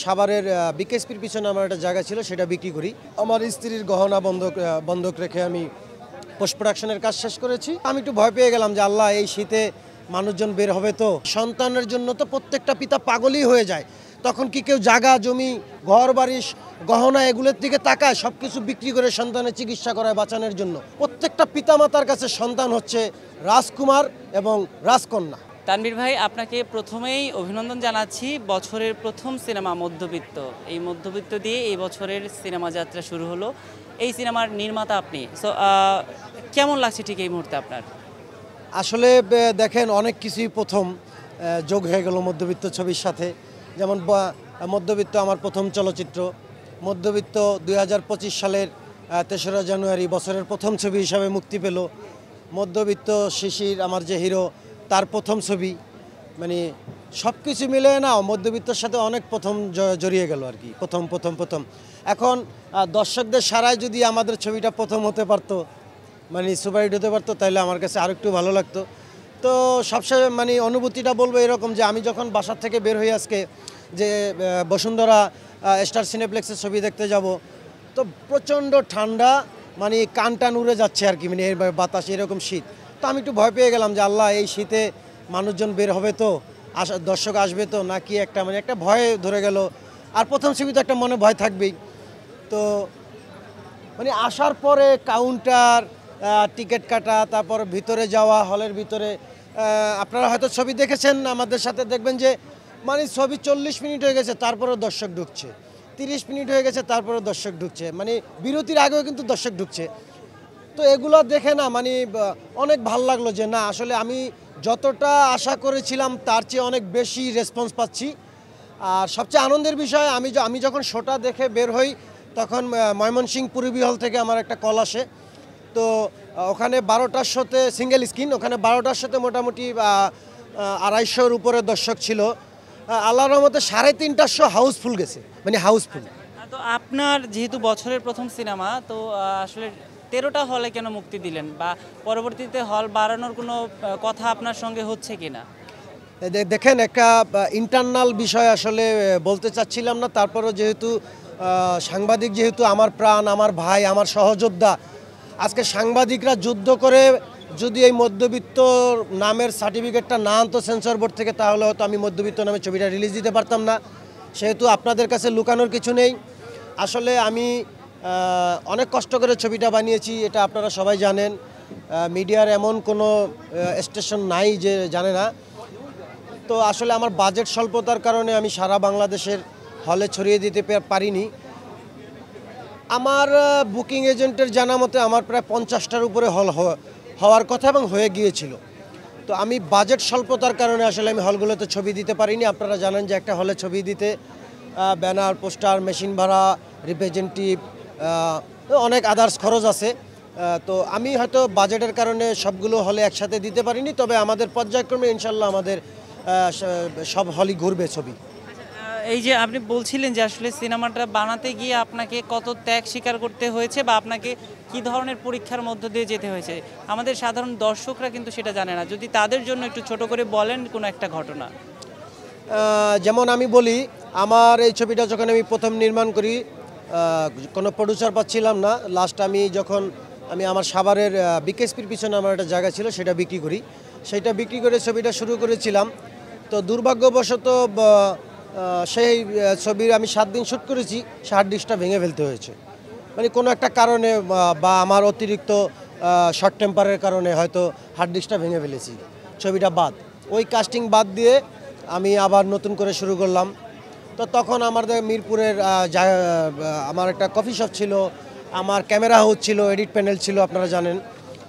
সাভারের বিকেএসপির পিছনে আমার একটা জায়গা ছিল, সেটা বিক্রি করি। আমার স্ত্রীর গহনা বন্ধক রেখে আমি পোস্ট প্রোডাকশনের কাজ শেষ করেছি। আমি একটু ভয় পেয়ে গেলাম যে আল্লাহ, এই শীতে মানুষজন বের হবে, তো সন্তানের জন্য তো প্রত্যেকটা পিতা পাগলই হয়ে যায়। তখন কি কেউ জায়গা জমি ঘর বাড়ি গহনা এগুলোর দিকে তাকায়? সব কিছু বিক্রি করে সন্তানের চিকিৎসা করায় বাঁচানোর জন্য। প্রত্যেকটা পিতামাতার কাছে সন্তান হচ্ছে রাজকুমার এবং রাজকন্যা। তানভীর ভাই, আপনাকে প্রথমেই অভিনন্দন জানাচ্ছি। বছরের প্রথম সিনেমা মধ্যবিত্ত, এই মধ্যবিত্ত দিয়ে এই বছরের সিনেমা যাত্রা শুরু হলো। এই সিনেমার নির্মাতা আপনি, সো কেমন লাগছে ঠিক এই মুহূর্তে আপনার? আসলে দেখেন, অনেক কিছুই প্রথম যোগ হয়ে গেল মধ্যবিত্ত ছবির সাথে। যেমন মধ্যবিত্ত আমার প্রথম চলচ্চিত্র। মধ্যবিত্ত 2025 সালের 3রা জানুয়ারি বছরের প্রথম ছবি হিসাবে মুক্তি পেল। মধ্যবিত্ত শিশির আমার যে হিরো, তার প্রথম ছবি। মানে সব কিছু মিলে না, মধ্যবিত্তর সাথে অনেক প্রথম জড়িয়ে গেল আর কি। প্রথম এখন দর্শকদের সারায় যদি আমাদের ছবিটা প্রথম হতে পারতো, মানে সুপারহিট হতে পারতো, তাহলে আমার কাছে আরও একটু ভালো লাগতো। তো সবসময় মানে অনুভূতিটা বলবো এরকম যে আমি যখন বাসার থেকে বের হই আজকে, যে বসুন্ধরা স্টার সিনেপ্লেক্সের ছবি দেখতে যাব, তো প্রচণ্ড ঠান্ডা, মানে কান টান উড়ে যাচ্ছে আর কি, মানে বাতাস এরকম শীত। তো আমি একটু ভয় পেয়ে গেলাম যে আল্লাহ, এই শীতে মানুষজন বের হবে তো, দর্শক আসবে তো, নাকি একটা মানে একটা ভয় ধরে গেল। আর প্রথম ছবি তো একটা মনে ভয় থাকবেই। তো মানে আসার পরে কাউন্টার, টিকিট কাটা, তারপর ভিতরে যাওয়া, হলের ভিতরে আপনারা হয়তো ছবি দেখেছেন আমাদের সাথে, দেখবেন যে মানে ছবি 40 মিনিট হয়ে গেছে তারপরেও দর্শক ঢুকছে, 30 মিনিট হয়ে গেছে তারপরেও দর্শক ঢুকছে, মানে বিরতির আগেও কিন্তু দর্শক ঢুকছে। তো এগুলো দেখে না মানে অনেক ভাল লাগলো যে না, আসলে আমি যতটা আশা করেছিলাম তার চেয়ে অনেক বেশি রেসপন্স পাচ্ছি। আর সবচেয়ে আনন্দের বিষয়, আমি যখন শোটা দেখে বের হই, তখন ময়মনসিংহ পূর্বী হল থেকে আমার একটা কল আসে। তো ওখানে 12টার শোতে সিঙ্গেল স্ক্রিন, ওখানে 12টার শোতে মোটামুটি 250-র উপরে দর্শক ছিল। আল্লাহর রহমতে 3.5টার শো হাউসফুল গেছে, মানে হাউসফুল। তো আপনার যেহেতু বছরের প্রথম সিনেমা, তো আসলে 13টা হলে কেন মুক্তি দিলেন, বা পরবর্তীতে হল বাড়ানোর কোনো কথা আপনার সঙ্গে হচ্ছে কিনা? দেখেন, একটা ইন্টারনাল বিষয় আসলে বলতে চাচ্ছিলাম না। তারপরও যেহেতু সাংবাদিক, যেহেতু আমার প্রাণ, আমার ভাই, আমার সহযোদ্ধা, আজকে সাংবাদিকরা যুদ্ধ করে যদি এই মধ্যবিত্ত নামের সার্টিফিকেটটা না আনতো সেন্সর বোর্ড থেকে, তাহলে হয়তো আমি মধ্যবিত্ত নামে ছবিটা রিলিজ দিতে পারতাম না। সেহেতু আপনাদের কাছে লুকানোর কিছু নেই। আসলে আমি অনেক কষ্ট করে ছবিটা বানিয়েছি, এটা আপনারা সবাই জানেন। মিডিয়ার এমন কোনো স্টেশন নাই যে জানে না। তো আসলে আমার বাজেট স্বল্পতার কারণে আমি সারা বাংলাদেশের হলে ছড়িয়ে দিতে পারিনি। আমার বুকিং এজেন্টের জানা মতে আমার প্রায় 50টার উপরে হল হওয়ার কথা এবং হয়ে গিয়েছিল। তো আমি বাজেট স্বল্পতার কারণে আসলে আমি হলগুলোতে ছবি দিতে পারিনি। আপনারা জানেন যে একটা হলে ছবি দিতে ব্যানার, পোস্টার, মেশিন ভাড়া, রিপ্রেজেন্টেটিভ, অনেক আদার্স খরচ আছে। তো আমি হয়তো বাজেটের কারণে সবগুলো হলে একসাথে দিতে পারিনি। তবে আমাদের পর্যায়ক্রমে ইনশাল্লাহ আমাদের সব হলই ঘুরবে ছবি। এই যে আপনি বলছিলেন যে আসলে সিনেমাটা বানাতে গিয়ে আপনাকে কত ত্যাগ স্বীকার করতে হয়েছে, বা আপনাকে কি ধরনের পরীক্ষার মধ্য দিয়ে যেতে হয়েছে, আমাদের সাধারণ দর্শকরা কিন্তু সেটা জানে না। যদি তাদের জন্য একটু ছোট করে বলেন কোনো একটা ঘটনা। যেমন আমি বলি, আমার এই ছবিটা যখন আমি প্রথম নির্মাণ করি, কোনো প্রডিউসার পাচ্ছিলাম না। লাস্ট আমি আমার সাভারের বিকেএসপির পিছনে আমার একটা জায়গা ছিল, সেটা বিক্রি করি। সেটা বিক্রি করে ছবিটা শুরু করেছিলাম। তো দুর্ভাগ্যবশত সেই ছবির আমি 7 দিন শ্যুট করেছি, হার্ড ডিস্কটা ভেঙে ফেলতে হয়েছে। মানে কোনো একটা কারণে বা আমার অতিরিক্ত শর্ট টেম্পারের কারণে হয়তো হার্ড ডিস্কটা ভেঙে ফেলেছি। ছবিটা বাদ, ওই কাস্টিং বাদ দিয়ে আমি আবার নতুন করে শুরু করলাম। তো তখন আমাদের মিরপুরের আমার একটা কফি শপ ছিল, আমার ক্যামেরা হাউস ছিল, এডিট প্যানেল ছিল, আপনারা জানেন।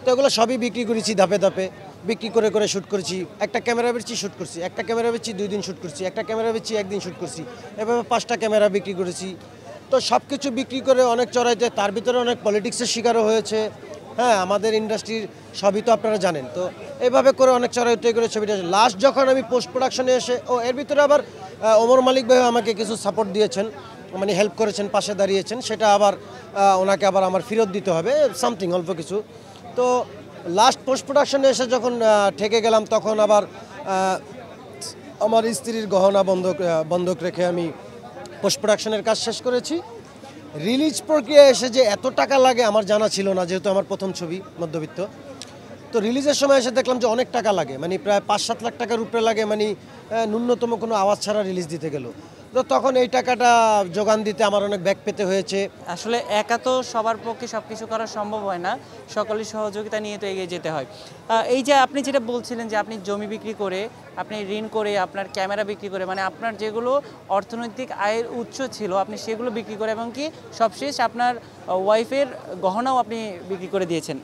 তো এগুলো সবই বিক্রি করেছি, ধাপে ধাপে বিক্রি করে করে শ্যুট করেছি। একটা ক্যামেরা বেচছি, শ্যুট করছি, একটা ক্যামেরা বেচছি 2 দিন শ্যুট করছি, একটা ক্যামেরা বেচছি 1 দিন শ্যুট করছি, এভাবে 5টা ক্যামেরা বিক্রি করেছি। তো সব কিছু বিক্রি করে অনেক চড়াইতে, তার ভিতরে অনেক পলিটিক্সের শিকারও হয়েছে। হ্যাঁ, আমাদের ইন্ডাস্ট্রির সবই তো আপনারা জানেন। তো এইভাবে করে অনেক চড়াইতে করে ছবিটা লাস্ট যখন আমি পোস্ট প্রোডাকশনে এসে, এর ভিতরে আবার ওমর মালিক ভাই আমাকে কিছু সাপোর্ট দিয়েছেন, মানে হেল্প করেছেন, পাশে দাঁড়িয়েছেন। সেটা আবার ওনাকে আবার আমার ফেরত দিতে হবে সামথিং, অল্প কিছু। তো লাস্ট পোস্ট প্রোডাকশনে এসে যখন ঠেকে গেলাম, তখন আবার আমার স্ত্রীর গহনা বন্ধক রেখে আমি পোস্ট প্রোডাকশনের কাজ শেষ করেছি। রিলিজ প্রক্রিয়া এসে যে এত টাকা লাগে আমার জানা ছিল না, যেহেতু আমার প্রথম ছবি মধ্যবিত্ত। তো রিলিজের সময় এসে দেখলাম যে অনেক টাকা লাগে, মানে প্রায় 5-7 লাখ টাকার উপরে লাগে, মানে ন্যূনতম কোনো আওয়াজ ছাড়া রিলিজ দিতে গেল। তো তখন এই টাকাটা যোগান দিতে আমার অনেক ব্যাক পেতে হয়েছে। আসলে একা তো সবার পক্ষে সব কিছু করা সম্ভব হয় না, সকলের সহযোগিতা নিয়ে তো এগিয়ে যেতে হয়। এই যে আপনি যেটা বলছিলেন যে আপনি জমি বিক্রি করে, আপনি ঋণ করে, আপনার ক্যামেরা বিক্রি করে, মানে আপনার যেগুলো অর্থনৈতিক আয়ের উৎস ছিল আপনি সেগুলো বিক্রি করে, এবং কি সবশেষ আপনার ওয়াইফের গহনাও আপনি বিক্রি করে দিয়েছেন।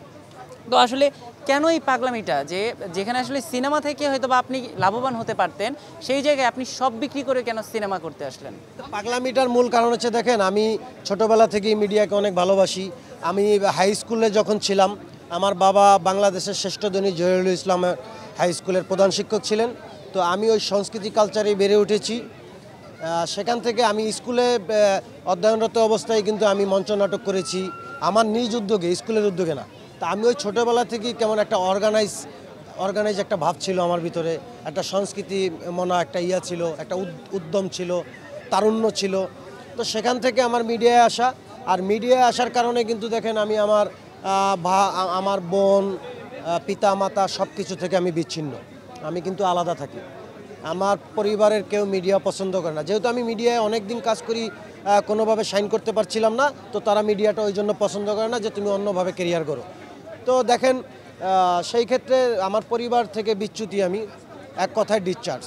তো আসলে কেন এই পাগলামিটা, যে যেখানে আসলে সিনেমা থেকে হয়তো বা আপনি লাভবান হতে পারতেন, সেই জায়গায় আপনি সব বিক্রি করে কেন সিনেমা করতে আসলেন? পাগলামিটার মূল কারণ হচ্ছে, দেখেন আমি ছোটোবেলা থেকেই মিডিয়াকে অনেক ভালোবাসি। আমি হাই স্কুলে যখন ছিলাম, আমার বাবা বাংলাদেশের শ্রেষ্ঠ ধনী জহিরুল ইসলামের হাই স্কুলের প্রধান শিক্ষক ছিলেন। তো আমি ওই সংস্কৃতি কালচারেই বেড়ে উঠেছি। সেখান থেকে আমি স্কুলে অধ্যয়নরত অবস্থায় কিন্তু আমি মঞ্চ নাটক করেছি আমার নিজ উদ্যোগে, স্কুলের উদ্যোগে না। তা আমি ওই ছোটোবেলা থেকেই কেমন একটা অর্গানাইজ একটা ভাব ছিল আমার ভিতরে, একটা সংস্কৃতি মনা একটা ইয়া ছিল, একটা উদ্যম ছিল, তারুণ্য ছিল। তো সেখান থেকে আমার মিডিয়ায় আসা, আর মিডিয়ায় আসার কারণে কিন্তু দেখেন আমি আমার বোন, পিতা মাতা সব কিছু থেকে আমি বিচ্ছিন্ন, আমি কিন্তু আলাদা থাকি। আমার পরিবারের কেউ মিডিয়া পছন্দ করে না, যেহেতু আমি মিডিয়ায় অনেক দিন কাজ করি, কোনোভাবে সাইন করতে পারছিলাম না। তো তারা মিডিয়াটা ওই জন্য পছন্দ করে না যে তুমি অন্যভাবে কেরিয়ার করো। তো দেখেন সেই ক্ষেত্রে আমার পরিবার থেকে বিচ্যুতি, আমি এক কথায় ডিসচার্জ।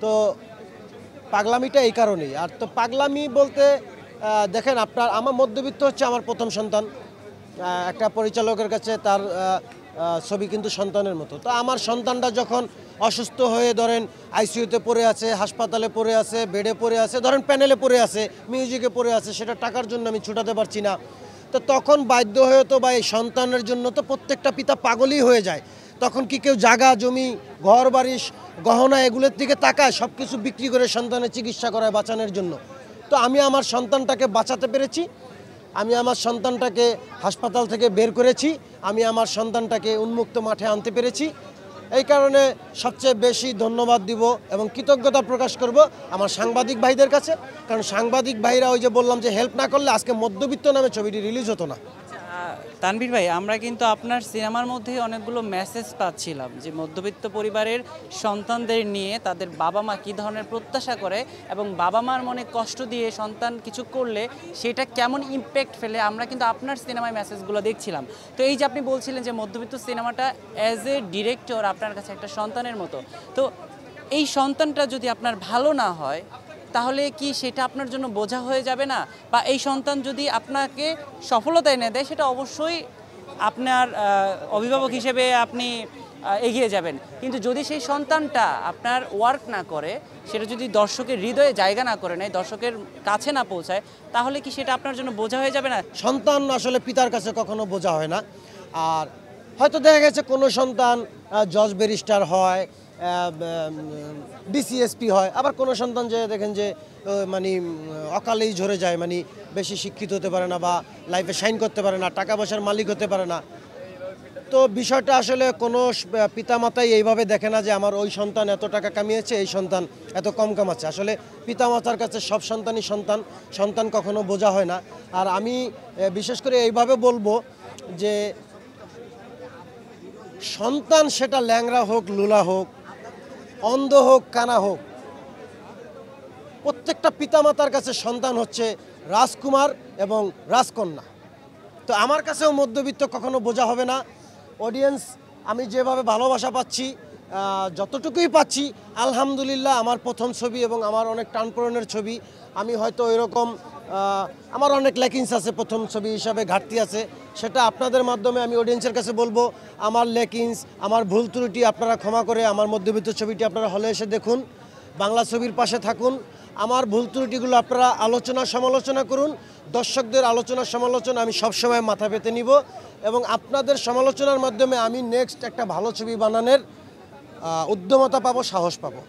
তো পাগলামিটা এই কারণেই। আর তো পাগলামি বলতে দেখেন আমার মধ্যবিত্ত হচ্ছে আমার প্রথম সন্তান। একটা পরিচালকের কাছে তার ছবি কিন্তু সন্তানের মতো। তো আমার সন্তানটা যখন অসুস্থ হয়ে ধরেন আইসিইউতে পড়ে আছে, হাসপাতালে পড়ে আছে, বেডে পড়ে আছে, ধরেন প্যানেলে পড়ে আছে, মিউজিকে পড়ে আছে, সেটা টাকার জন্য আমি ছুটাতে পারছি না। তো তখন বাধ্য হয়ে তো বা এই সন্তানের জন্য তো প্রত্যেকটা পিতা পাগলই হয়ে যায়। তখন কি কেউ জায়গা জমি ঘর বাড়ি গহনা এগুলোর দিকে তাকায়, সব কিছু বিক্রি করে সন্তানের চিকিৎসা করায় বাঁচানোর জন্য। তো আমি আমার সন্তানটাকে বাঁচাতে পেরেছি, আমি আমার সন্তানটাকে হাসপাতাল থেকে বের করেছি, আমি আমার সন্তানটাকে উন্মুক্ত মাঠে আনতে পেরেছি। এই কারণে সবচেয়ে বেশি ধন্যবাদ দিব এবং কৃতজ্ঞতা প্রকাশ করব আমার সাংবাদিক ভাইদের কাছে। কারণ সাংবাদিক ভাইরা ওই যে বললাম যে হেল্প না করলে আজকে মধ্যবিত্ত নামে ছবিটি রিলিজ হতো না। তানভীর ভাই, আমরা কিন্তু আপনার সিনেমার মধ্যে অনেকগুলো মেসেজ পাচ্ছিলাম যে মধ্যবিত্ত পরিবারের সন্তানদের নিয়ে তাদের বাবা মা কী ধরনের প্রত্যাশা করে, এবং বাবা মার মনে কষ্ট দিয়ে সন্তান কিছু করলে সেটা কেমন ইম্প্যাক্ট ফেলে, আমরা কিন্তু আপনার সিনেমায় মেসেজগুলো দেখছিলাম। তো এই যে আপনি বলছিলেন যে মধ্যবিত্ত সিনেমাটা অ্যাজ এ ডিরেক্টর আপনার কাছে একটা সন্তানের মতো, তো এই সন্তানটা যদি আপনার ভালো না হয় তাহলে কি সেটা আপনার জন্য বোঝা হয়ে যাবে না? বা এই সন্তান যদি আপনাকে সফলতা এনে দেয়, সেটা অবশ্যই আপনার অভিভাবক হিসেবে আপনি এগিয়ে যাবেন। কিন্তু যদি সেই সন্তানটা আপনার ওয়ার্ক না করে, সেটা যদি দর্শকের হৃদয়ে জায়গা না করে নেয়, দর্শকের কাছে না পৌঁছায়, তাহলে কি সেটা আপনার জন্য বোঝা হয়ে যাবে না? সন্তান আসলে পিতার কাছে কখনো বোঝা হয় না। আর হয়তো দেখা গেছে কোনো সন্তান জজ ব্যারিস্টার হয়, ডিসিএসপি হয়, আবার কোনো সন্তান যে দেখেন যে মানে অকালেই ঝরে যায়, মানে বেশি শিক্ষিত হতে পারে না বা লাইফে শাইন করতে পারে না, টাকা পয়সার মালিক হতে পারে না। তো বিষয়টা আসলে কোনো পিতামাতাই এইভাবে দেখে না যে আমার ওই সন্তান এত টাকা কামিয়েছে, এই সন্তান এত কম কামাচ্ছে। আসলে পিতামাতার কাছে সব সন্তানই সন্তান, সন্তান কখনো বোঝা হয় না। আর আমি বিশেষ করে এইভাবে বলবো যে সন্তান সেটা ল্যাংড়া হোক, লুলা হোক, অন্ধ হোক, কানা হোক, প্রত্যেকটা পিতামাতার কাছে সন্তান হচ্ছে রাজকুমার এবং রাজকন্যা। তো আমার কাছেও মধ্যবিত্ত কখনো বোঝা হবে না। অডিয়েন্স আমি যেভাবে ভালোবাসা পাচ্ছি, যতটুকুই পাচ্ছি আলহামদুলিল্লাহ। আমার প্রথম ছবি এবং আমার অনেক টানপূরণের ছবি, আমি হয়তো এরকম আমার অনেক ল্যাকিংস আছে, প্রথম ছবি হিসাবে ঘাটতি আছে, সেটা আপনাদের মাধ্যমে আমি অডিয়েন্সের কাছে বলবো। আমার ল্যাকিংস, আমার ভুল ত্রুটি আপনারা ক্ষমা করে আমার মধ্যবিত্ত ছবিটি আপনারা হলে এসে দেখুন, বাংলা ছবির পাশে থাকুন। আমার ভুল ত্রুটিগুলো আপনারা আলোচনা সমালোচনা করুন। দর্শকদের আলোচনা সমালোচনা আমি সবসময় মাথা পেতে নিব এবং আপনাদের সমালোচনার মাধ্যমে আমি নেক্সট একটা ভালো ছবি বানানোর উদ্যমতা পাবো, সাহস পাবো।